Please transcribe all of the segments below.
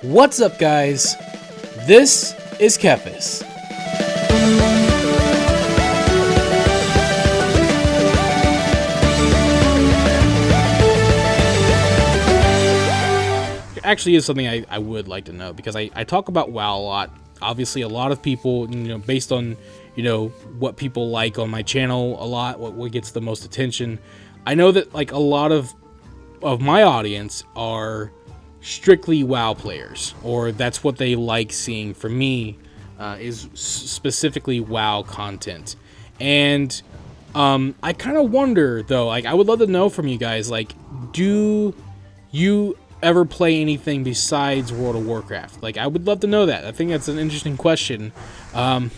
What's up, guys? This is Kephas. There actually is something I would like to know, because I talk about WoW a lot. Obviously, a lot of people, based on, what people like on my channel a lot, what gets the most attention. I know that, like, a lot of my audience are strictly WoW players, or that's what they like seeing from me, is specifically WoW content. And I kind of wonder, though, like, I would love to know from you guys, like, do you ever play anything besides World of Warcraft? Like, I would love to know that. I think that's an interesting question,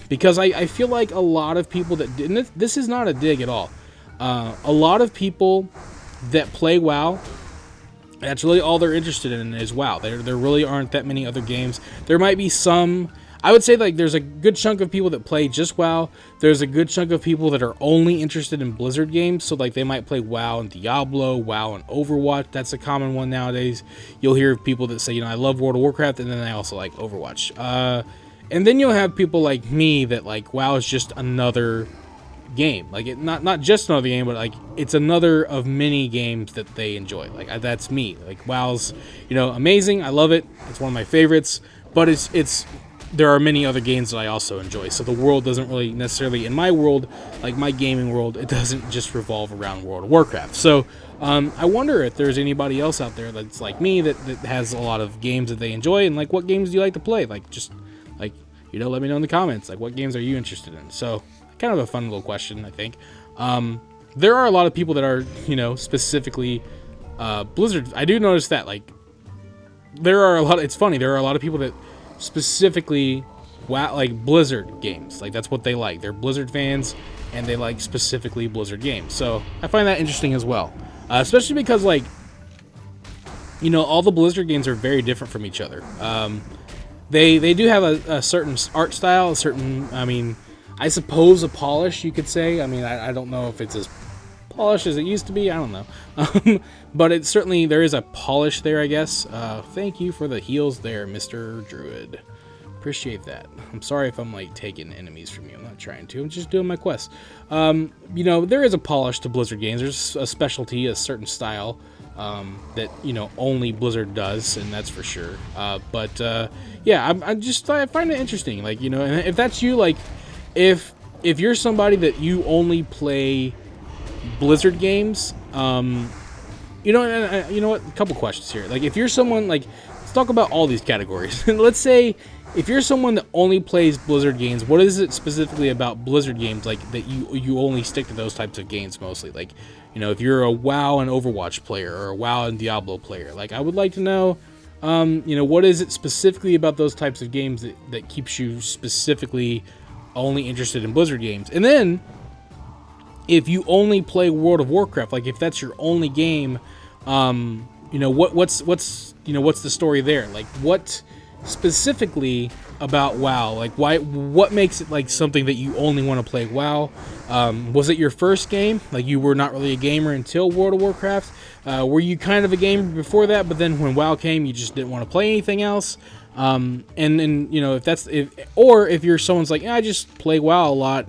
because I feel like a lot of people that didn't, this is not a dig at all, a lot of people that play WoW, that's really all they're interested in is WoW. There really aren't that many other games. There might be some. I would say, like, there's a good chunk of people that play just WoW. There's a good chunk of people that are only interested in Blizzard games. So, like, they might play WoW and Diablo, WoW and Overwatch. That's a common one nowadays. You'll hear people that say, I love World of Warcraft, and then I also like Overwatch. And then you'll have people like me that, like, WoW is just another game. Like, not just another game, but, like, it's another of many games that they enjoy. Like, that's me. Like, WoW's, amazing. I love it. It's one of my favorites. But there are many other games that I also enjoy. So the world doesn't really necessarily, in my world, like my gaming world, it doesn't just revolve around World of Warcraft. So I wonder if there's anybody else out there that's like me that has a lot of games that they enjoy, and like, what games do you like to play? Like, just like, let me know in the comments. Like, what games are you interested in? So kind of a fun little question, I think. There are a lot of people that are, specifically Blizzard. I do notice that, like, it's funny, there are a lot of people that specifically like Blizzard games. Like, that's what they like. They're Blizzard fans, and they like specifically Blizzard games. So I find that interesting as well, especially because, like, all the Blizzard games are very different from each other. They do have a certain art style, a certain, I suppose, a polish, you could say. I don't know if it's as polished as it used to be. I don't know. But it's certainly, there is a polish there, I guess. Thank you for the heals there, Mr. Druid. Appreciate that. I'm sorry if I'm, like, taking enemies from you. I'm not trying to. I'm just doing my quest. There is a polish to Blizzard games. There's a specialty, a certain style that, only Blizzard does, and that's for sure. Yeah, I find it interesting. Like, and if that's you, like, if you're somebody that you only play Blizzard games, you know what? A couple questions here. Like, if you're someone, like, let's talk about all these categories. Let's say if you're someone that only plays Blizzard games, what is it specifically about Blizzard games, like, that you only stick to those types of games mostly? Like, if you're a WoW and Overwatch player, or a WoW and Diablo player, like, I would like to know, what is it specifically about those types of games that keeps you specifically only interested in Blizzard games? And then, if you only play World of Warcraft, like, if that's your only game, what's the story there? Like, what specifically about WoW? Like, what makes it, like, something that you only want to play WoW? Was it your first game? Like, you were not really a gamer until World of Warcraft? Were you kind of a gamer before that, but then when WoW came, you just didn't want to play anything else? If you're someone's like, I just play WoW a lot.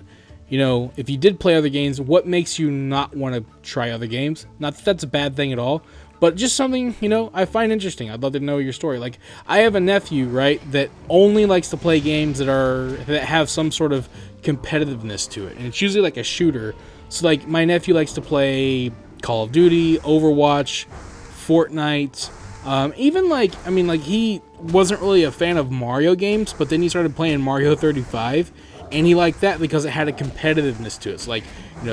If you did play other games, what makes you not want to try other games? Not that that's a bad thing at all, but just something, I find interesting. I'd love to know your story. Like, I have a nephew, right, that only likes to play games that have some sort of competitiveness to it, and it's usually like a shooter. So, like, my nephew likes to play Call of Duty, Overwatch, Fortnite, even, like, he wasn't really a fan of Mario games, but then he started playing Mario 35, and he liked that because it had a competitiveness to it. So, like,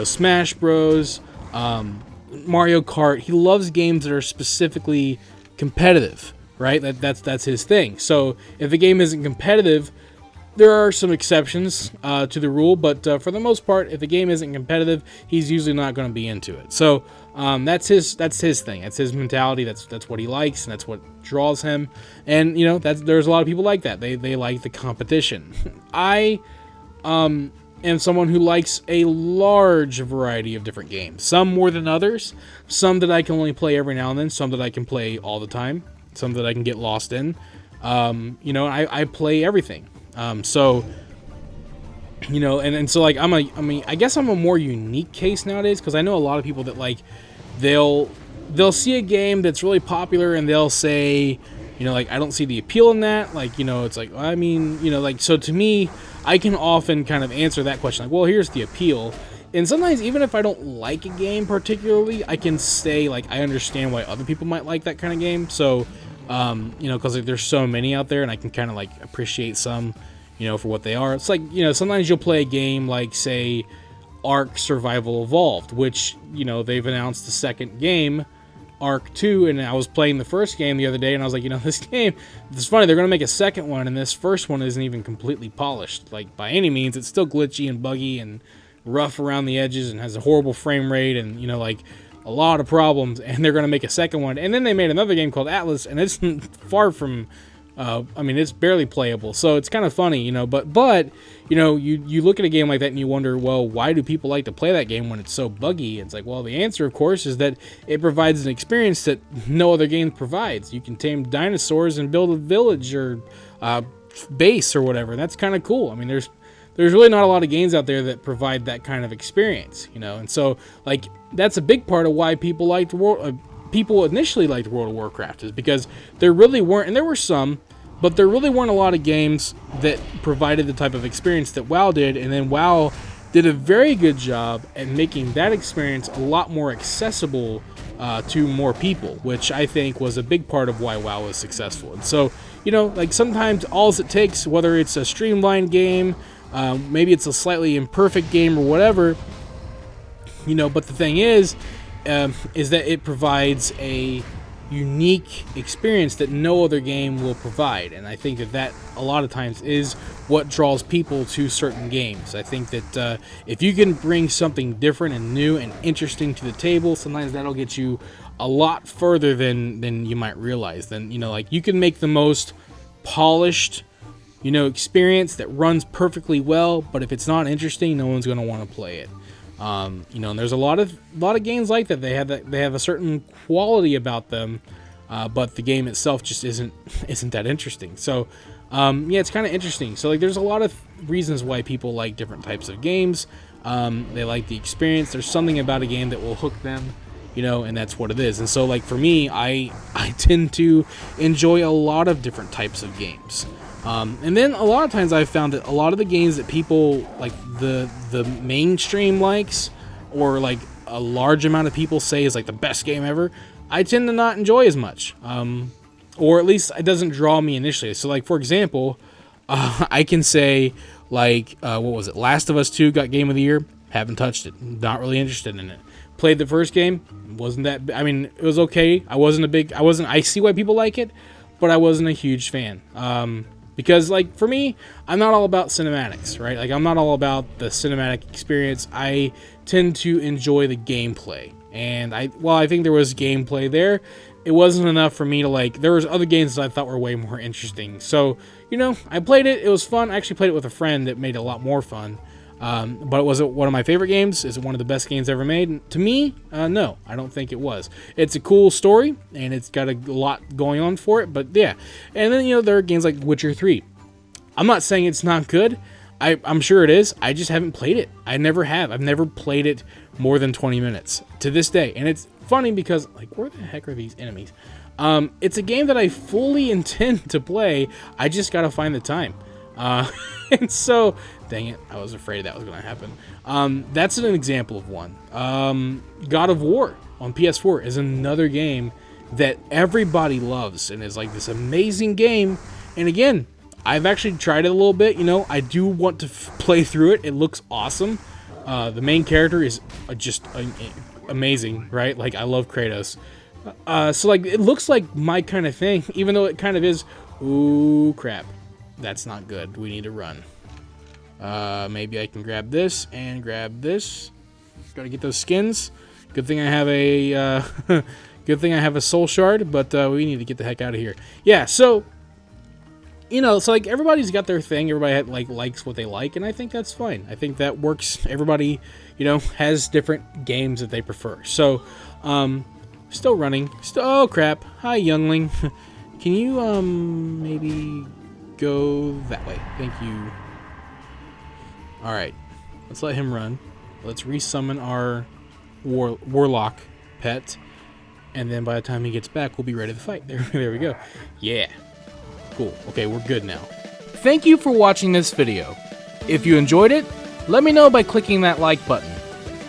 Smash Bros, Mario Kart. He loves games that are specifically competitive, right? That's his thing. So if a game isn't competitive, there are some exceptions to the rule, but for the most part, if a game isn't competitive, he's usually not going to be into it. So that's his thing. That's his mentality. That's what he likes, and that's what draws him. And there's a lot of people like that. They like the competition. I am someone who likes a large variety of different games. Some more than others. Some that I can only play every now and then. Some that I can play all the time. Some that I can get lost in. You know, I play everything. So, you know, and so like I guess I'm a more unique case nowadays, because I know a lot of people that like they'll see a game that's really popular and they'll say, you know, like, I don't see the appeal in that. Like, you know, it's like, I mean, you know, like, so to me, I can often kind of answer that question like, well, here's the appeal. And sometimes even if I don't like a game particularly, I can say like I understand why other people might like that kind of game. So you know, because like, there's so many out there, and I can kind of like appreciate some, you know, for what they are. It's like, you know, sometimes you'll play a game like, say, Ark Survival Evolved, which, you know, they've announced the second game, Ark 2, and I was playing the first game the other day, and I was like, you know, this game, it's funny, they're going to make a second one, and this first one isn't even completely polished, like, by any means. It's still glitchy and buggy and rough around the edges and has a horrible frame rate and, you know, like, a lot of problems, and they're going to make a second one. And then they made another game called Atlas, and it's far from, I mean, it's barely playable. So it's kind of funny, you know, but you know, you look at a game like that and you wonder, well, why do people like to play that game when it's so buggy? It's like, well, the answer, of course, is that it provides an experience that no other game provides. You can tame dinosaurs and build a village or base or whatever. That's kind of cool. I mean, there's really not a lot of games out there that provide that kind of experience, you know. And so, like, that's a big part of why people liked people initially liked World of Warcraft, is because there really weren't, and there were some, but there really weren't a lot of games that provided the type of experience that WoW did. And then WoW did a very good job at making that experience a lot more accessible to more people, which I think was a big part of why WoW was successful. And so, you know, like, sometimes all it takes, whether it's a streamlined game, maybe it's a slightly imperfect game or whatever, you know, but the thing is that it provides a unique experience that no other game will provide. And I think that a lot of times is what draws people to certain games. I think that if you can bring something different and new and interesting to the table, sometimes that'll get you a lot further than you might realize. Then, you know, like, you can make the most polished, you know, experience that runs perfectly well, but if it's not interesting, no one's going to want to play it. You know, and there's a lot of games like that. They have a certain quality about them, but the game itself just isn't that interesting. So, yeah, it's kind of interesting. So, like, there's a lot of reasons why people like different types of games. They like the experience. There's something about a game that will hook them, you know, and that's what it is. And so, like, for me, I tend to enjoy a lot of different types of games. And then a lot of times I've found that a lot of the games that people like, the mainstream likes, or like a large amount of people say is like the best game ever, I tend to not enjoy as much, or at least it doesn't draw me initially. So, like, for example, I can say, like, what was it? Last of Us 2 got Game of the Year. Haven't touched it. Not really interested in it. Played the first game. Wasn't that? I mean, it was okay. I see why people like it, but I wasn't a huge fan. Because, like, for me, I'm not all about cinematics, right? Like, I'm not all about the cinematic experience. I tend to enjoy the gameplay. And I think there was gameplay there, it wasn't enough for me to, like, there was other games that I thought were way more interesting. So, you know, I played it. It was fun. I actually played it with a friend that made it a lot more fun. But was it one of my favorite games? Is it one of the best games ever made? To me, no, I don't think it was. It's a cool story, and it's got a lot going on for it, but yeah. And then, you know, there are games like Witcher 3. I'm not saying it's not good. I'm sure it is. I just haven't played it. I never have. I've never played it more than 20 minutes to this day. And it's funny because, like, where the heck are these enemies? It's a game that I fully intend to play. I just gotta find the time. And so, dang it, I was afraid that was going to happen. That's an example of one. God of War on PS4 is another game that everybody loves and is like this amazing game. And again, I've actually tried it a little bit. You know, I do want to play through it. It looks awesome. The main character is just amazing, right? Like, I love Kratos. So, like, it looks like my kind of thing, even though it kind of is. Ooh, crap. That's not good. We need to run. Maybe I can grab this and grab this. Gotta get those skins. Good thing I have a good thing I have a soul shard, but we need to get the heck out of here. Yeah, so, you know, so, like, everybody's got their thing. Everybody likes what they like, and I think that's fine. I think that works. Everybody, you know, has different games that they prefer. So, still running. Oh crap! Hi, youngling. Can can you maybe go that way? Thank you. Alright, let's let him run. Let's resummon our warlock pet, and then by the time he gets back, we'll be ready to fight. There we go. Yeah. Cool. Okay, we're good now. Thank you for watching this video. If you enjoyed it, let me know by clicking that like button.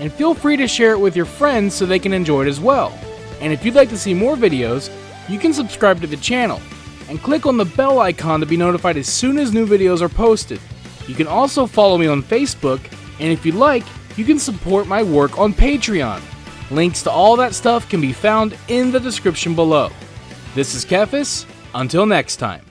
And feel free to share it with your friends so they can enjoy it as well. And if you'd like to see more videos, you can subscribe to the channel and click on the bell icon to be notified as soon as new videos are posted. You can also follow me on Facebook, and if you'd like, you can support my work on Patreon. Links to all that stuff can be found in the description below. This is Kephas. Until next time.